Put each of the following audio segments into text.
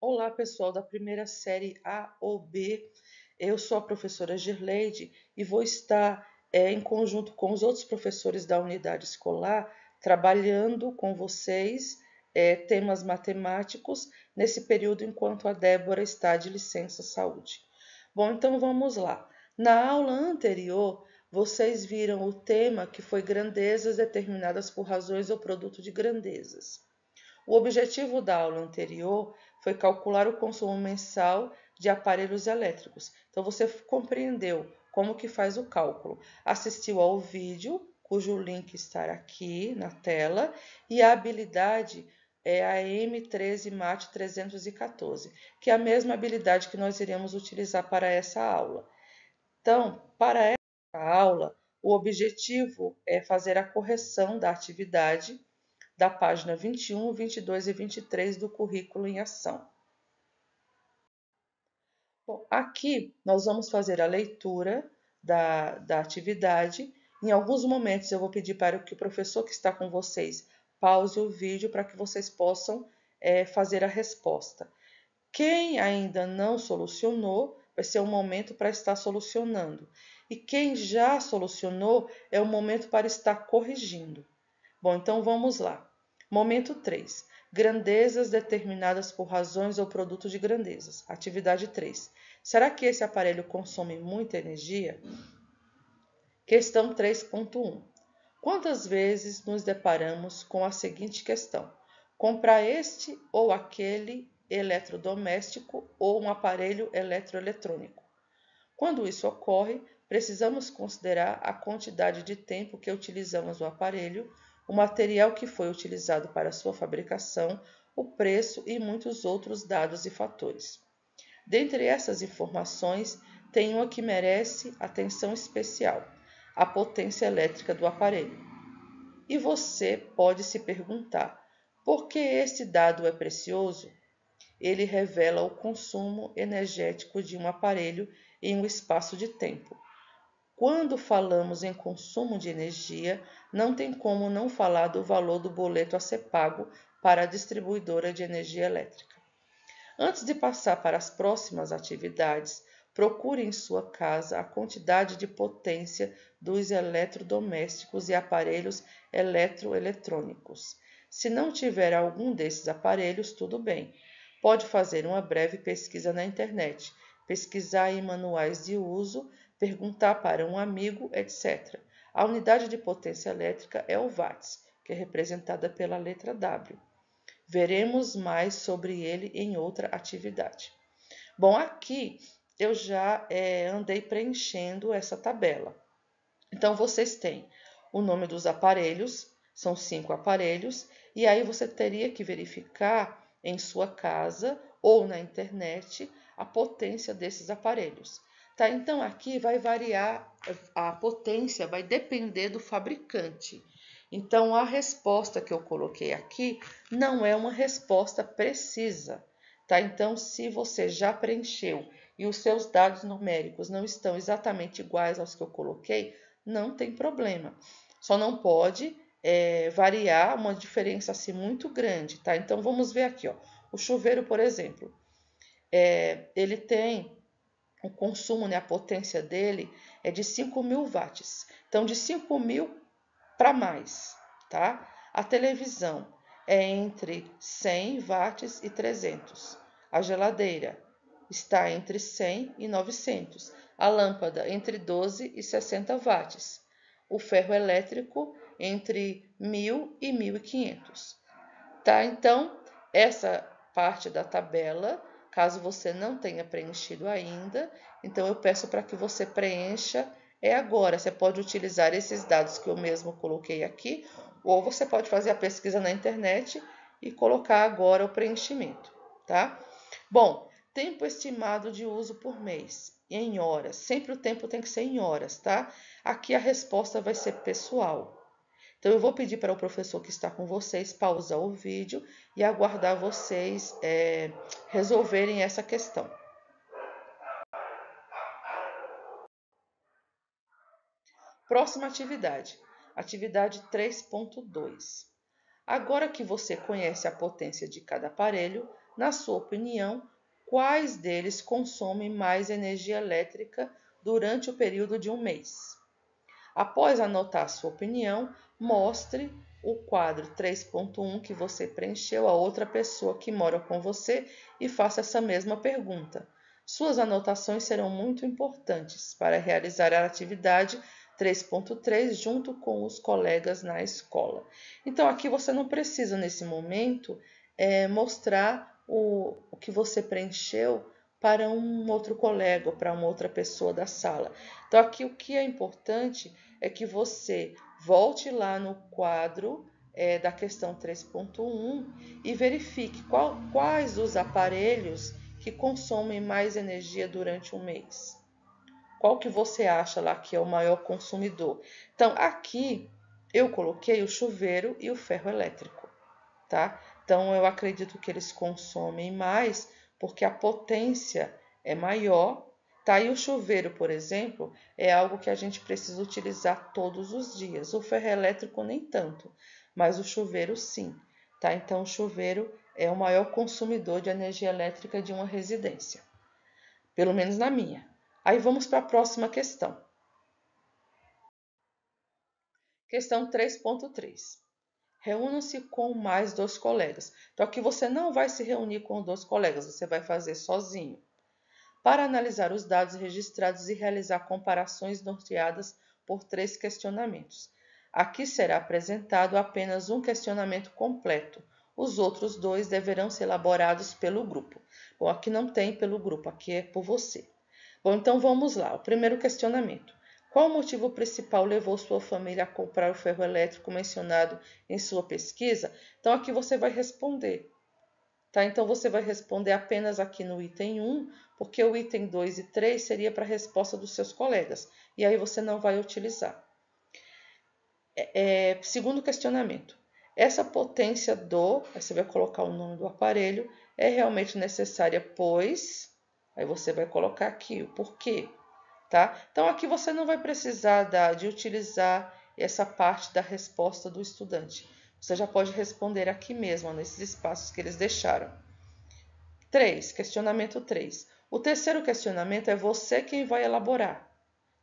Olá, pessoal da primeira série A ou B. Eu sou a professora Girleide e vou estar em conjunto com os outros professores da unidade escolar, trabalhando com vocês temas matemáticos nesse período enquanto a Débora está de licença saúde. Bom, então vamos lá. Na aula anterior, vocês viram o tema que foi grandezas determinadas por razões ou produto de grandezas. O objetivo da aula anterior foi calcular o consumo mensal de aparelhos elétricos. Então você compreendeu como que faz o cálculo. Assistiu ao vídeo, cujo link está aqui na tela, e a habilidade é a M13 MAT 314, que é a mesma habilidade que nós iremos utilizar para essa aula. Então, para essa aula, o objetivo é fazer a correção da atividade da página 21, 22 e 23 do currículo em ação. Bom, aqui nós vamos fazer a leitura da atividade. Em alguns momentos eu vou pedir para que o professor que está com vocês pause o vídeo para que vocês possam fazer a resposta. Quem ainda não solucionou, vai ser um momento para estar solucionando. E quem já solucionou, é o momento para estar corrigindo. Bom, então vamos lá. Momento 3. Grandezas determinadas por razões ou produto de grandezas. Atividade 3. Será que esse aparelho consome muita energia? Questão 3.1. Quantas vezes nos deparamos com a seguinte questão: comprar este ou aquele eletrodoméstico ou um aparelho eletroeletrônico? Quando isso ocorre, precisamos considerar a quantidade de tempo que utilizamos o aparelho, o material que foi utilizado para sua fabricação, o preço e muitos outros dados e fatores. Dentre essas informações, tem uma que merece atenção especial: a potência elétrica do aparelho. E você pode se perguntar: por que esse dado é precioso? Ele revela o consumo energético de um aparelho em um espaço de tempo. Quando falamos em consumo de energia, não tem como não falar do valor do boleto a ser pago para a distribuidora de energia elétrica. Antes de passar para as próximas atividades, procure em sua casa a quantidade de potência dos eletrodomésticos e aparelhos eletroeletrônicos. Se não tiver algum desses aparelhos, tudo bem. Pode fazer uma breve pesquisa na internet, pesquisar em manuais de uso, perguntar para um amigo, etc. A unidade de potência elétrica é o watts, que é representada pela letra W. Veremos mais sobre ele em outra atividade. Bom, aqui eu já andei preenchendo essa tabela. Então, vocês têm o nome dos aparelhos, são 5 aparelhos, e aí você teria que verificar em sua casa ou na internet a potência desses aparelhos. Tá? Então, aqui vai variar, a potência vai depender do fabricante. Então, a resposta que eu coloquei aqui não é uma resposta precisa, tá? Então, se você já preencheu e os seus dados numéricos não estão exatamente iguais aos que eu coloquei, não tem problema. Só não pode variar uma diferença assim muito grande, tá? Então, vamos ver aqui, ó. O chuveiro, por exemplo, ele tem o consumo, né, a potência dele é de 5.000 watts. Então, de 5.000 para mais, tá? A televisão é entre 100 watts e 300. A geladeira está entre 100 e 900. A lâmpada entre 12 e 60 watts. O ferro elétrico entre 1.000 e 1.500. Tá? Então, essa parte da tabela, caso você não tenha preenchido ainda, então eu peço para que você preencha agora. Você pode utilizar esses dados que eu mesmo coloquei aqui, ou você pode fazer a pesquisa na internet e colocar agora o preenchimento, tá? Bom, tempo estimado de uso por mês, em horas. Sempre o tempo tem que ser em horas, tá? Aqui a resposta vai ser pessoal. Então, eu vou pedir para o professor que está com vocês pausar o vídeo e aguardar vocês resolverem essa questão. Próxima atividade, atividade 3.2. Agora que você conhece a potência de cada aparelho, na sua opinião, quais deles consomem mais energia elétrica durante o período de um mês. Após anotar sua opinião, mostre o quadro 3.1 que você preencheu a outra pessoa que mora com você e faça essa mesma pergunta. Suas anotações serão muito importantes para realizar a atividade 3.3 junto com os colegas na escola. Então, aqui você não precisa, nesse momento, mostrar o que você preencheu para um outro colega ou para uma outra pessoa da sala. Então, aqui o que é importante é que você volte lá no quadro da questão 3.1 e verifique quais os aparelhos que consomem mais energia durante um mês. Qual que você acha lá que é o maior consumidor? Então, aqui eu coloquei o chuveiro e o ferro elétrico, tá? Então, eu acredito que eles consomem mais porque a potência é maior, tá? E o chuveiro, por exemplo, é algo que a gente precisa utilizar todos os dias. O ferro elétrico nem tanto, mas o chuveiro sim, tá? Então, o chuveiro é o maior consumidor de energia elétrica de uma residência, pelo menos na minha. Aí vamos para a próxima questão. Questão 3.3. Reúna-se com mais 2 colegas. Então, aqui você não vai se reunir com 2 colegas, você vai fazer sozinho. Para analisar os dados registrados e realizar comparações norteadas por 3 questionamentos. Aqui será apresentado apenas um questionamento completo. Os outros 2 deverão ser elaborados pelo grupo. Bom, aqui não tem pelo grupo, aqui é por você. Bom, então vamos lá. O primeiro questionamento. Qual o motivo principal levou sua família a comprar o ferro elétrico mencionado em sua pesquisa? Então, aqui você vai responder, tá? Então, você vai responder apenas aqui no item 1, porque o item 2 e 3 seria para a resposta dos seus colegas, e aí você não vai utilizar. Segundo questionamento. Essa potência aí você vai colocar o nome do aparelho, é realmente necessária, pois... Aí você vai colocar aqui o porquê, tá? Então, aqui você não vai precisar de utilizar essa parte da resposta do estudante. Você já pode responder aqui mesmo, nesses espaços que eles deixaram. 3. Questionamento 3. O terceiro questionamento é você quem vai elaborar,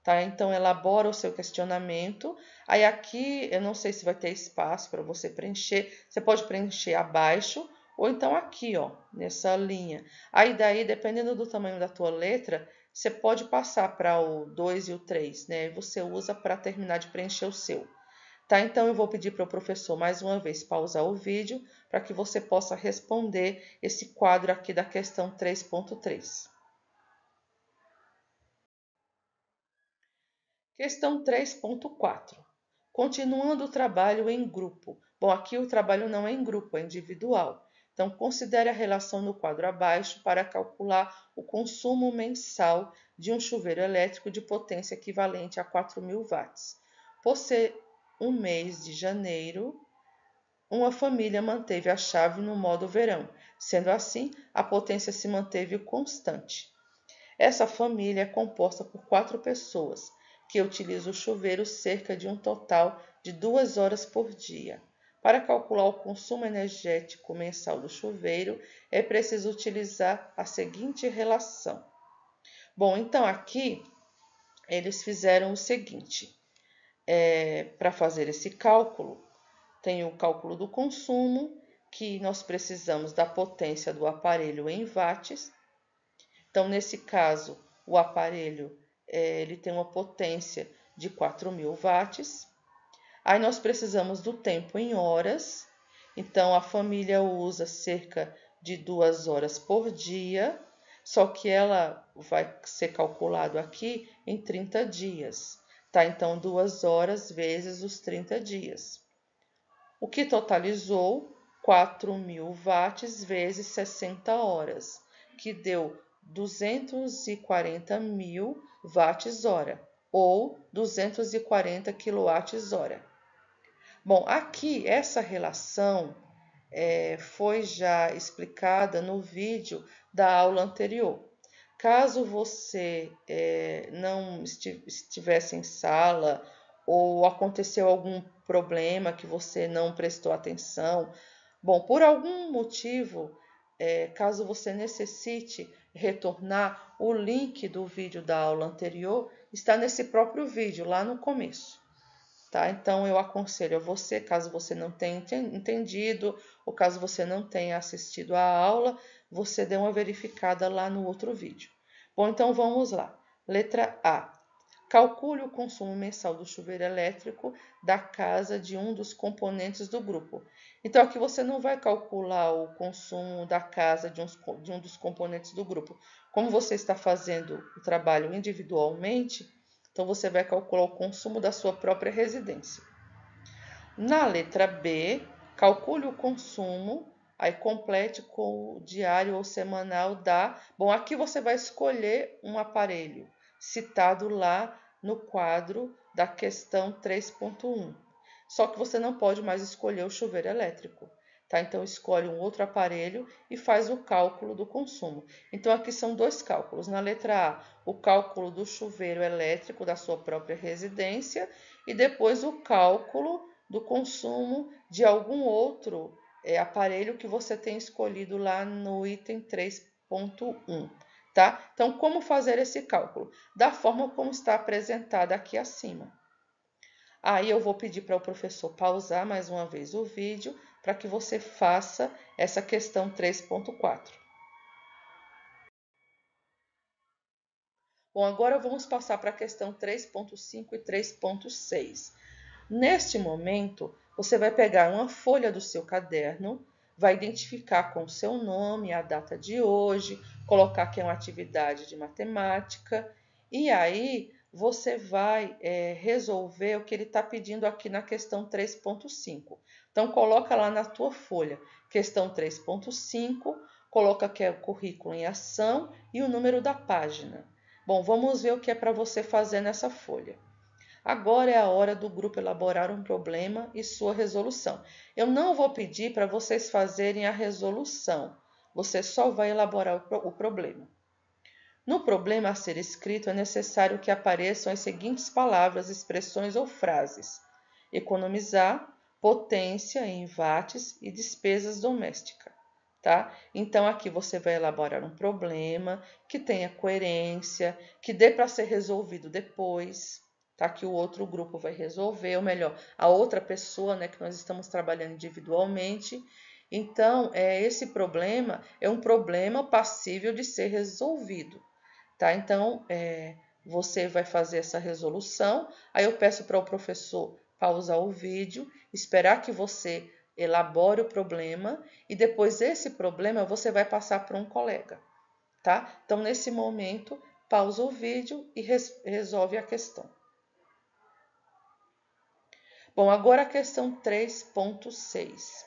tá? Então, elabora o seu questionamento. Aí, aqui, eu não sei se vai ter espaço para você preencher. Você pode preencher abaixo ou então aqui, ó, nessa linha. Aí, daí, dependendo do tamanho da tua letra, você pode passar para o 2 e o 3, né? Você usa para terminar de preencher o seu. Tá? Então, eu vou pedir para o professor mais uma vez pausar o vídeo para que você possa responder esse quadro aqui da questão 3.3. Questão 3.4. Continuando o trabalho em grupo. Bom, aqui o trabalho não é em grupo, é individual. Então, considere a relação no quadro abaixo para calcular o consumo mensal de um chuveiro elétrico de potência equivalente a 4.000 watts. Por ser um mês de janeiro, uma família manteve a chave no modo verão. Sendo assim, a potência se manteve constante. Essa família é composta por 4 pessoas, que utilizam o chuveiro cerca de um total de 2 horas por dia. Para calcular o consumo energético mensal do chuveiro, é preciso utilizar a seguinte relação. Bom, então aqui eles fizeram o seguinte, para fazer esse cálculo, tem o cálculo do consumo, que nós precisamos da potência do aparelho em watts. Então, nesse caso, o aparelho ele tem uma potência de 4.000 watts. Aí nós precisamos do tempo em horas. Então, a família usa cerca de 2 horas por dia, só que ela vai ser calculado aqui em 30 dias. Tá? Então, 2 horas vezes os 30 dias. O que totalizou 4.000 watts vezes 60 horas, que deu 240.000 watts-hora, ou 240 kWh. Bom, aqui essa relação foi já explicada no vídeo da aula anterior. Caso você não estivesse em sala ou aconteceu algum problema que você não prestou atenção, bom, por algum motivo caso você necessite retornar, o link do vídeo da aula anterior está nesse próprio vídeo, lá no começo. Tá? Então, eu aconselho a você, caso você não tenha entendido ou caso você não tenha assistido à aula, você dê uma verificada lá no outro vídeo. Bom, então vamos lá. Letra A. Calcule o consumo mensal do chuveiro elétrico da casa de um dos componentes do grupo. Então, aqui você não vai calcular o consumo da casa de um dos componentes do grupo. Como você está fazendo o trabalho individualmente, então, você vai calcular o consumo da sua própria residência. Na letra B, calcule o consumo, aí complete com o diário ou semanal da... Bom, aqui você vai escolher um aparelho citado lá no quadro da questão 3.1. Só que você não pode mais escolher o chuveiro elétrico. Tá? Então, escolhe um outro aparelho e faz o cálculo do consumo. Então, aqui são dois cálculos. Na letra A, o cálculo do chuveiro elétrico da sua própria residência e depois o cálculo do consumo de algum outro aparelho que você tem escolhido lá no item 3.1. Tá? Então, como fazer esse cálculo? Da forma como está apresentada aqui acima. Aí eu vou pedir para o professor pausar mais uma vez o vídeo para que você faça essa questão 3.4. Bom, agora vamos passar para a questão 3.5 e 3.6. Neste momento, você vai pegar uma folha do seu caderno, vai identificar com o seu nome a data de hoje, colocar que é uma atividade de matemática, e aí você vai resolver o que ele está pedindo aqui na questão 3.5. Então, coloca lá na tua folha, questão 3.5, coloca que é o currículo em ação e o número da página. Bom, vamos ver o que é para você fazer nessa folha. Agora é a hora do grupo elaborar um problema e sua resolução. Eu não vou pedir para vocês fazerem a resolução, você só vai elaborar o problema. No problema a ser escrito, é necessário que apareçam as seguintes palavras, expressões ou frases: economizar, potência em watts e despesas domésticas. Tá? Então, aqui você vai elaborar um problema que tenha coerência, que dê para ser resolvido depois, tá? Que o outro grupo vai resolver, ou melhor, a outra pessoa, né, que nós estamos trabalhando individualmente. Então, esse problema é um problema passível de ser resolvido. Tá? Então, você vai fazer essa resolução. Aí eu peço para o professor pausar o vídeo, esperar que você elabore o problema e depois esse problema você vai passar para um colega. Tá? Então, nesse momento, pausa o vídeo e resolve a questão. Bom, agora a questão 3.6.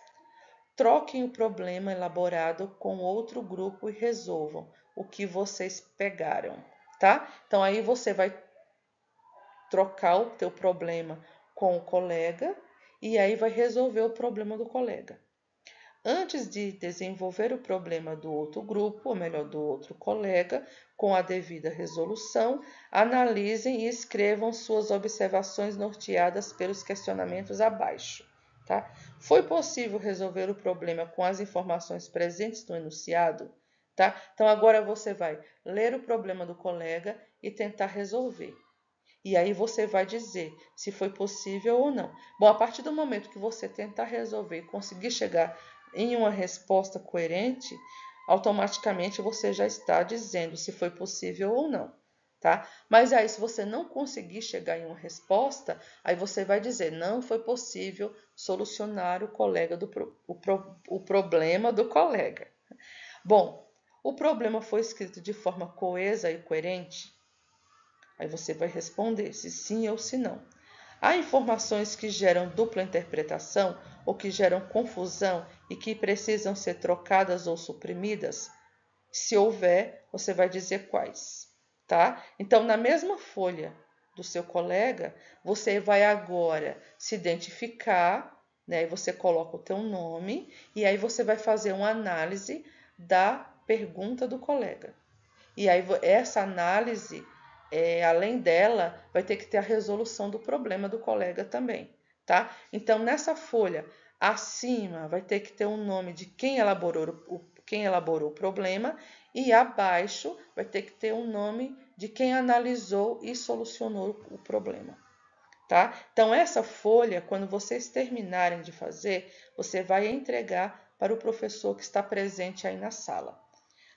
Troquem o problema elaborado com outro grupo e resolvam o que vocês pegaram, tá? Então, aí você vai trocar o teu problema com o colega e aí vai resolver o problema do colega. Antes de desenvolver o problema do outro grupo, ou melhor, do outro colega, com a devida resolução, analisem e escrevam suas observações norteadas pelos questionamentos abaixo. Tá? Foi possível resolver o problema com as informações presentes no enunciado? Tá? Então, agora você vai ler o problema do colega e tentar resolver. E aí você vai dizer se foi possível ou não. Bom, a partir do momento que você tentar resolver e conseguir chegar em uma resposta coerente, automaticamente você já está dizendo se foi possível ou não, tá? Mas aí, se você não conseguir chegar em uma resposta, aí você vai dizer não foi possível solucionar o problema do colega. Bom, o problema foi escrito de forma coesa e coerente? Aí você vai responder se sim ou se não. Há informações que geram dupla interpretação ou que geram confusão e que precisam ser trocadas ou suprimidas? Se houver, você vai dizer quais, tá? Então, na mesma folha do seu colega, você vai agora se identificar, né? E você coloca o teu nome e aí você vai fazer uma análise da pergunta do colega. E aí essa análise, além dela, vai ter que ter a resolução do problema do colega também, tá? Então, nessa folha acima, vai ter que ter um nome de quem elaborou quem elaborou o problema, e abaixo vai ter que ter um nome de quem analisou e solucionou o problema. Tá? Então, essa folha, quando vocês terminarem de fazer, você vai entregar para o professor que está presente aí na sala.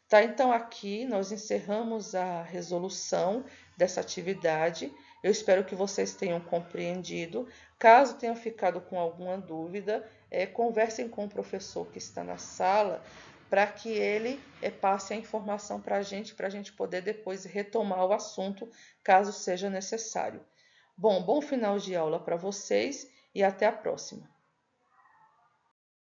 Tá? Então, aqui nós encerramos a resolução dessa atividade. Eu espero que vocês tenham compreendido. Caso tenham ficado com alguma dúvida, conversem com o professor que está na sala para que ele passe a informação para a gente poder depois retomar o assunto, caso seja necessário. Bom final de aula para vocês e até a próxima.